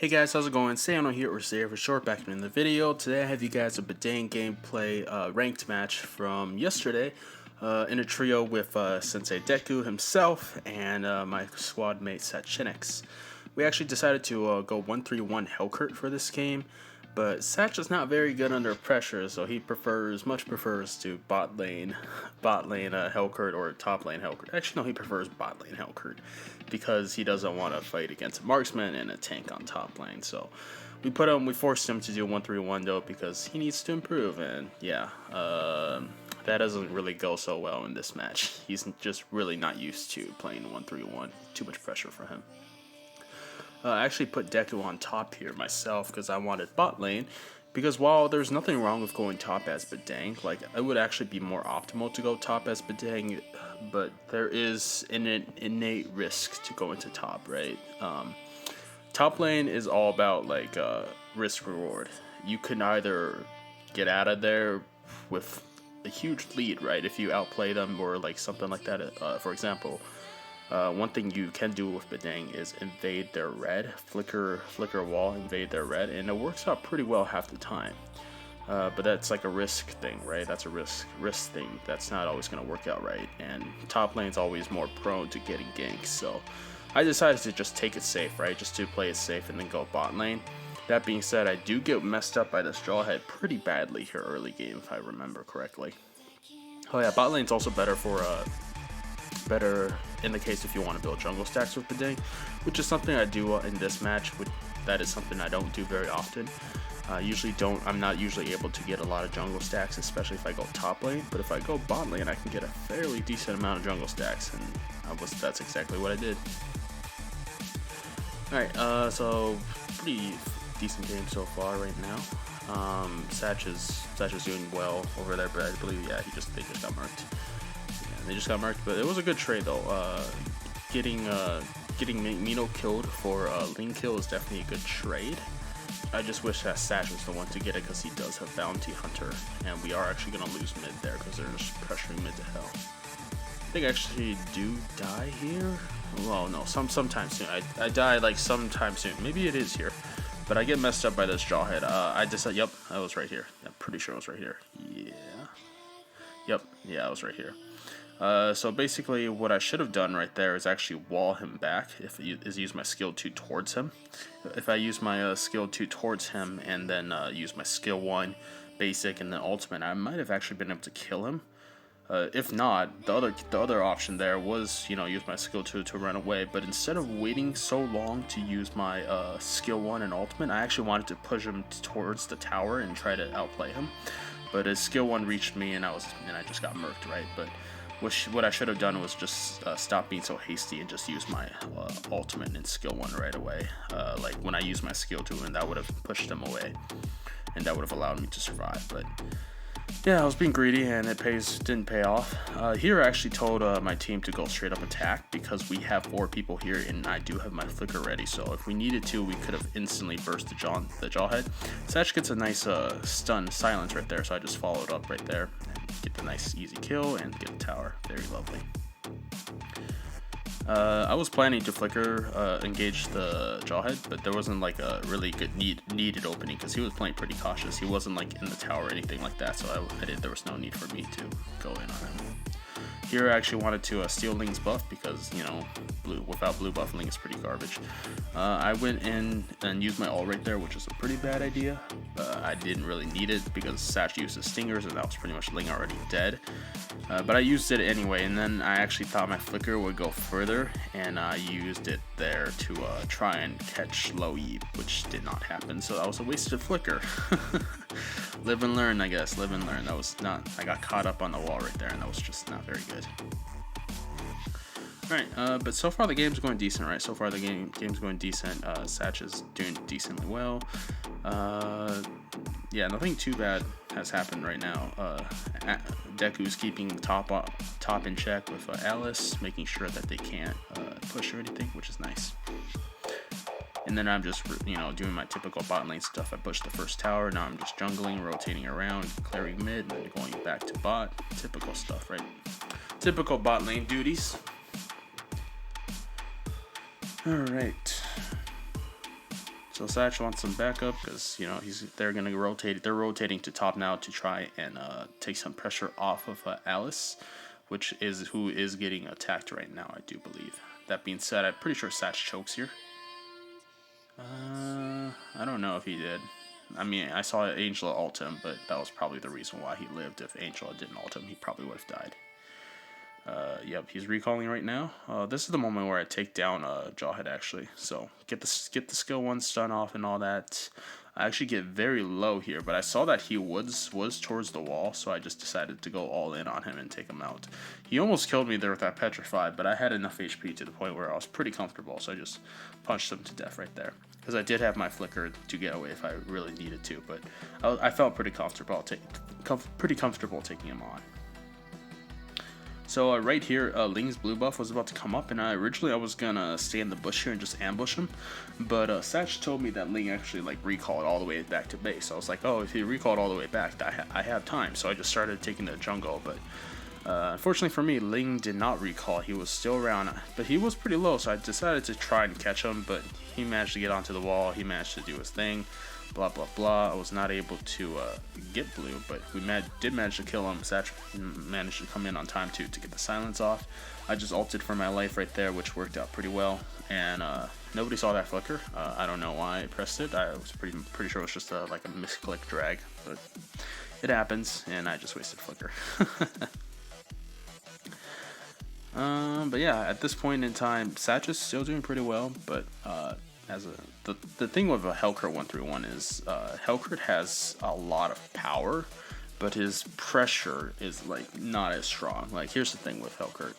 Hey guys, how's it going? Sano here, or Sarah for short, back in the video. Today I have you guys a Badang gameplay ranked match from yesterday in a trio with Sensei Deku himself and my squad mate Sach. We actually decided to go 1-3-1 HELCURT for this game, but Sach is not very good under pressure, so he much prefers to bot lane HELCURT or top lane HELCURT. Actually, no, he prefers bot lane HELCURT because he doesn't want to fight against a marksman and a tank on top lane. So we forced him to do 1-3-1 though because he needs to improve, and yeah, that doesn't really go so well in this match. He's just really not used to playing 1-3-1. Too much pressure for him. I actually put Deku on top here myself because I wanted bot lane, because while there's nothing wrong with going top as Badang, like it would actually be more optimal to go top as Badang, but there is an innate risk to go into top, right? Top lane is all about like risk reward. You can either get out of there with a huge lead, right, if you outplay them or like something like that. For example, one thing you can do with Badang is invade their red, flicker wall, invade their red, and it works out pretty well half the time. But that's like a risk thing, right? That's a risk thing. That's not always going to work out right, and top lane's always more prone to getting ganks. So I decided to just take it safe, right? Just to play it safe and then go bot lane. That being said, I do get messed up by this Jawhead pretty badly here early game, if I remember correctly. Oh yeah, bot lane's also better for better in the case if you want to build jungle stacks with Badang, which is something I do in this match. That is something I don't do very often. I'm not usually able to get a lot of jungle stacks, especially if I go top lane, but if I go bot lane I can get a fairly decent amount of jungle stacks, and that's exactly what I did. Alright, so pretty decent game so far right now. Sach is doing well over there, but I believe, yeah, they just got marked. They just got marked, but it was a good trade though. Getting Mino killed for Ling kill is definitely a good trade. I just wish that Sach was the one to get it because he does have Bounty Hunter, and we are actually going to lose mid there because they're just pressuring mid to hell. I think I actually do die here. Well, no, sometime soon. I die like sometime soon. Maybe it is here, but I get messed up by this Jawhead. I decided, yep, I was right here. I'm pretty sure I was right here. Yeah. Yep, yeah, I was right here. So basically what I should have done right there is actually wall him back, use my skill 2 towards him. If I use my skill 2 towards him and then use my skill 1 basic and then ultimate, I might have actually been able to kill him. If not, the other option there was, use my skill 2 to run away, but instead of waiting so long to use my skill 1 and ultimate, I actually wanted to push him towards the tower and try to outplay him. But his skill 1 reached me and I just got murked, right? But what I should have done was just stop being so hasty and just use my ultimate and skill 1 right away. Like when I used my skill 2, and that would have pushed them away, and that would have allowed me to survive. But yeah, I was being greedy and it didn't pay off. Here I actually told my team to go straight up attack because we have 4 people here and I do have my flicker ready. So if we needed to, we could have instantly burst the Jawhead. Sach gets a nice stun silence right there, so I just followed up right there and get the nice easy kill and get the tower. Very lovely. I was planning to flicker engage the Jawhead, but there wasn't like a really good needed opening because he was playing pretty cautious. He wasn't like in the tower or anything like that, so there was no need for me to go in on him. Here I actually wanted to steal Ling's buff because, without blue buff, Ling is pretty garbage. I went in and used my ult right there, which is a pretty bad idea. I didn't really need it because Sach used his stingers and that was pretty much Ling already dead. But I used it anyway, and then I actually thought my flicker would go further, and I used it there to try and catch low E, which did not happen, so that was a wasted flicker. Live and learn, I guess. Live and learn. I got caught up on the wall right there, and that was just not very good. Alright, but so far the game's going decent, right? So far the game's going decent. Sach is doing decently well. Yeah, nothing too bad has happened right now. Deku's keeping top in check with Alice, making sure that they can't push or anything, which is nice. And then I'm just, doing my typical bot lane stuff. I pushed the first tower, now I'm just jungling, rotating around, clearing mid, and then going back to bot. Typical stuff, right? Typical bot lane duties. Alright. So Sach wants some backup because they're gonna rotate. They're rotating to top now to try and take some pressure off of Alice, which is who is getting attacked right now, I do believe. That being said, I'm pretty sure Sach chokes here. I don't know if he did. I mean, I saw Angela ult him, but that was probably the reason why he lived. If Angela didn't ult him, he probably would have died. Yep, he's recalling right now. This is the moment where I take down Jawhead actually. So get the skill 1 stun off and all that. I actually get very low here, but I saw that he was towards the wall, so I just decided to go all in on him and take him out. He almost killed me there with that petrified, but I had enough HP to the point where I was pretty comfortable, so I just punched him to death right there. Because I did have my flicker to get away if I really needed to, but I felt pretty comfortable taking him on. So right here, Ling's blue buff was about to come up, and originally I was gonna stay in the bush here and just ambush him, but Sach told me that Ling actually like recalled all the way back to base. So I was like, oh, if he recalled all the way back, I have time. So I just started taking the jungle, but unfortunately for me, Ling did not recall. He was still around, but he was pretty low, so I decided to try and catch him, but he managed to get onto the wall. He managed to do his thing. Blah blah blah. I was not able to get blue, but we did manage to kill him. Sach managed to come in on time to get the silence off. I just ulted for my life right there, which worked out pretty well. And nobody saw that flicker. I don't know why I pressed it. I was pretty sure it was just like a misclick drag, but it happens, and I just wasted flicker. But yeah, at this point in time, Sach is still doing pretty well, but the thing with a HELCURT 131 is HELCURT has a lot of power, but his pressure is like not as strong. Like here's the thing with HELCURT,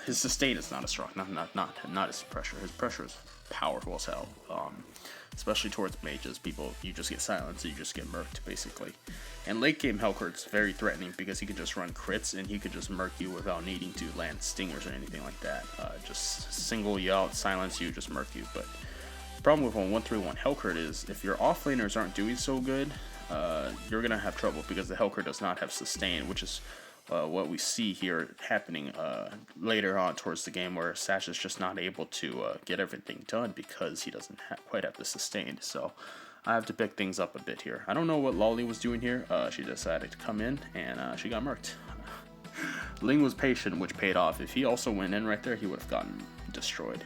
his sustain is not as strong, not his pressure. His pressure is powerful as hell. Especially towards mages, you just get silenced, you just get murked basically. And late game HELCURT's very threatening because he could just run crits and he could just murk you without needing to land stingers or anything like that. Just single you out, silence you, just murk you. But the problem with a 131 HELCURT is if your offlaners aren't doing so good, you're gonna have trouble because the HELCURT does not have sustain, which is what we see here happening later on towards the game, where Sach is just not able to get everything done because he doesn't quite have the sustain. So I have to pick things up a bit here. I don't know what Lolly was doing here. She decided to come in and she got murked. Ling was patient, which paid off. If he also went in right there, he would have gotten destroyed.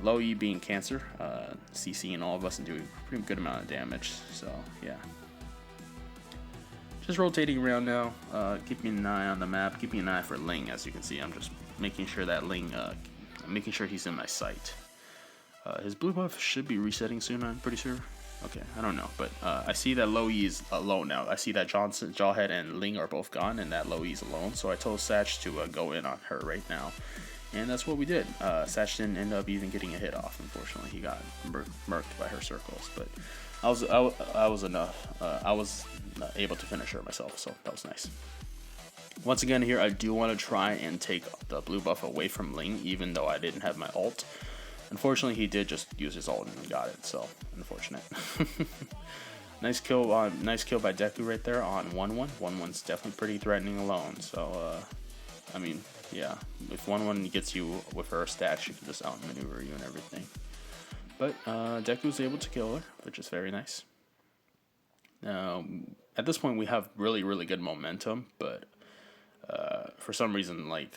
Low E being Cancer, CCing all of us and doing a pretty good amount of damage. So yeah. Just rotating around now, keeping an eye on the map, keeping an eye for Ling. As you can see, I'm just making sure that Ling, making sure he's in my sight. His blue buff should be resetting soon, I'm pretty sure. Okay, I don't know, but I see that low E is alone now. I see that Jawhead and Ling are both gone, and that low E is alone. So I told Sach to go in on her right now, and that's what we did. Sach didn't end up even getting a hit off. Unfortunately, he got murked by her circles, but I was able to finish her myself, so that was nice. Once again here, I do want to try and take the blue buff away from Ling, even though I didn't have my ult. Unfortunately, he did just use his ult and got it, so unfortunate. Nice kill by Deku right there on 1-1. 1-1's definitely pretty threatening alone, so I mean, yeah, if 1-1 gets you with her stack, she can just outmaneuver you and everything. But Deku was able to kill her, which is very nice. Now, at this point, we have really good momentum, but for some reason, like,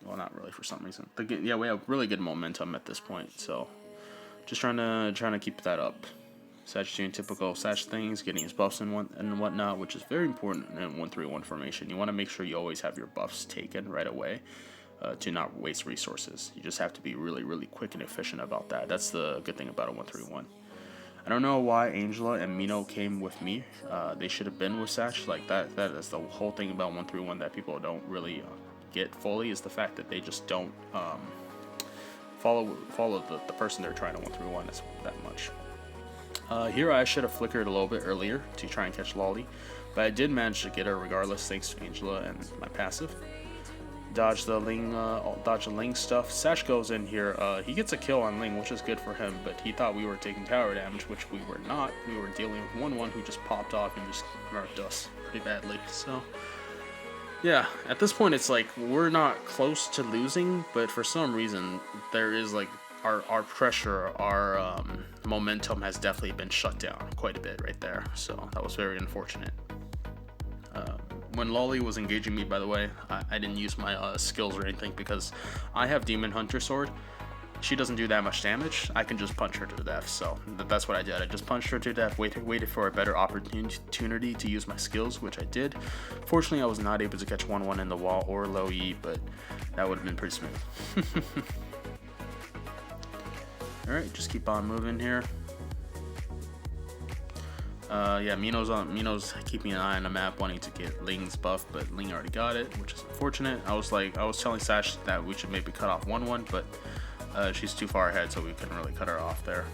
well, not really for some reason, but yeah, we have really good momentum at this point. So, just trying to keep that up. Sach doing typical Sach things, getting his buffs and whatnot, which is very important in 1-3-1 formation. You want to make sure you always have your buffs taken right away. To not waste resources. You just have to be really quick and efficient about that. That's the good thing about a 1-3-1. I don't know why Angela and Mino came with me. They should have been with Sach. Like that is the whole thing about 1-3-1 that people don't really get fully, is the fact that they just don't follow the person they're trying to 1-3-1 that much. Here I should have flickered a little bit earlier to try and catch Lolly, but I did manage to get her regardless thanks to Angela and my passive. Dodge the Ling stuff. Sach goes in here. He gets a kill on Ling, which is good for him, but he thought we were taking tower damage, which we were not. We were dealing with 1-1 who just popped off and just murked us pretty badly. So yeah, at this point it's like we're not close to losing, but for some reason there is like our pressure, our momentum has definitely been shut down quite a bit right there. So that was very unfortunate. When Lolly was engaging me, by the way, I didn't use my skills or anything because I have Demon Hunter Sword. She doesn't do that much damage. I can just punch her to death, so that's what I did. I just punched her to death, waited for a better opportunity to use my skills, which I did. Fortunately, I was not able to catch 1-1 in the wall or low E, but that would have been pretty smooth. Alright, just keep on moving here. Yeah, Mino's keeping an eye on the map, wanting to get Ling's buff, but Ling already got it, which is unfortunate. I was telling Sach that we should maybe cut off 1-1, but she's too far ahead, so we couldn't really cut her off there.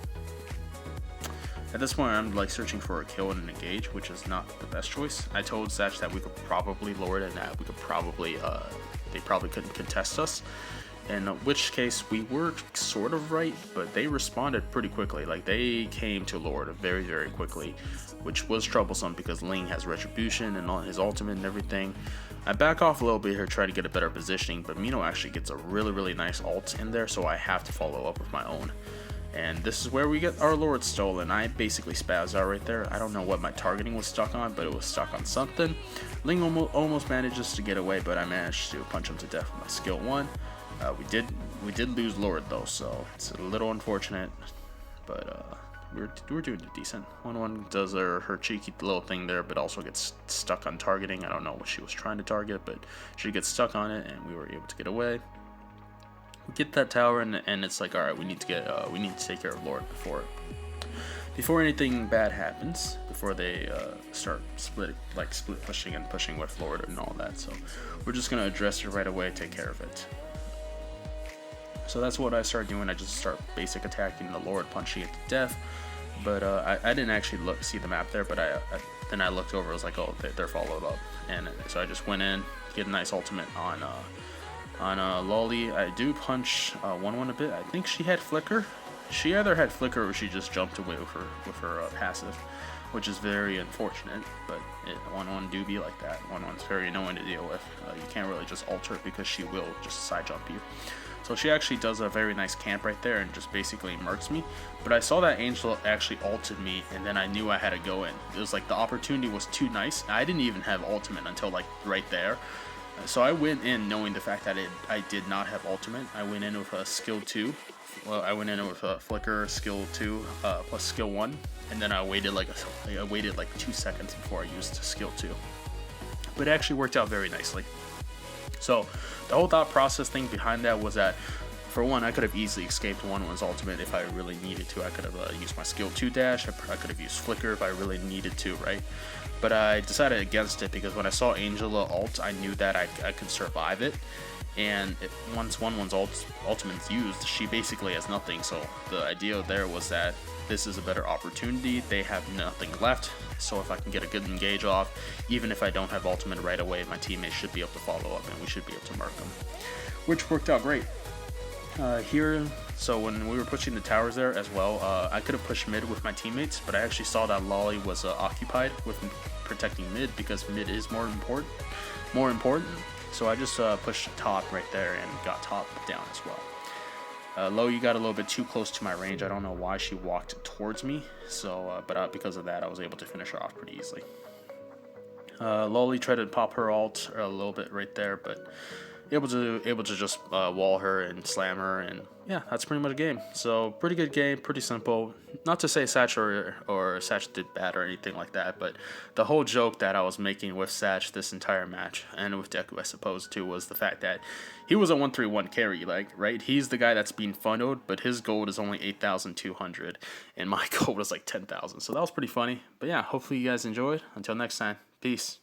At this point, I'm like searching for a kill and an engage, which is not the best choice. I told Sach that we could probably lower it and that we could probably, they probably couldn't contest us. In which case, we were sort of right, but they responded pretty quickly. Like, they came to Lord very, very quickly, which was troublesome because Ling has Retribution and all his ultimate and everything. I back off a little bit here, try to get a better positioning, but Mino actually gets a really, really nice ult in there, so I have to follow up with my own. And this is where we get our Lord stolen. I basically spazzed out right there. I don't know what my targeting was stuck on, but it was stuck on something. Ling almost manages to get away, but I managed to punch him to death with my skill 1. We did lose Lord though, so it's a little unfortunate, but we're doing decent. 1-1 does her cheeky little thing there, but also gets stuck on targeting. I don't know what she was trying to target, but she gets stuck on it, and we were able to get away. We get that tower, and it's like, all right, we need to take care of Lord before anything bad happens, before they start split pushing and pushing with Lord and all that. So we're just gonna address it right away, take care of it. So that's what I started doing. I just start basic attacking the Lord, punching it to death. But I didn't actually see the map there, but then I looked over. I was like, oh, they're followed up, and so I just went in, get a nice ultimate on Lolly. I do punch 1-1 a bit. I think she had Flicker. She either had Flicker or she just jumped away with her passive, which is very unfortunate. But 1-1 do be like that. 1-1's very annoying to deal with. You can't really just alter it because she will just side jump you. So she actually does a very nice camp right there and just basically murks me. But I saw that Angel actually ulted me, and then I knew I had to go in. It was like the opportunity was too nice. I didn't even have ultimate until like right there. So I went in knowing the fact that I did not have ultimate. I went in with a skill 2. Well, I went in with a Flicker skill 2 plus skill 1, and then I waited like 2 seconds before I used skill 2. But it actually worked out very nicely. So the whole thought process thing behind that was that, for one, I could have easily escaped 1-1's ultimate if I really needed to. I could have used my skill 2 dash. I could have used Flicker if I really needed to, right? But I decided against it because when I saw Angela ult, I knew that I could survive it. And once 1-1's ultimate is used, she basically has nothing. So the idea there was that this is a better opportunity. They have nothing left. So if I can get a good engage off, even if I don't have ultimate right away, my teammates should be able to follow up and we should be able to mark them, which worked out great. Here, so when we were pushing the towers there as well, I could have pushed mid with my teammates, but I actually saw that Lolly was occupied with protecting mid because mid is more important. So I just pushed top right there and got top down as well. Low, you got a little bit too close to my range. I don't know why she walked towards me, so but because of that, I was able to finish her off pretty easily. Lolly tried to pop her ult a little bit right there, but able to just wall her and slam her, and yeah, that's pretty much a game. So pretty good game, pretty simple. Not to say Sach or Sach did bad or anything like that, but the whole joke that I was making with Sach this entire match, and with Deku I suppose too, was the fact that he was a 1-3-1 carry, like, right? He's the guy that's being funneled, but his gold is only 8,200, and my gold was like 10,000. So that was pretty funny. But yeah, hopefully you guys enjoyed. Until next time, peace.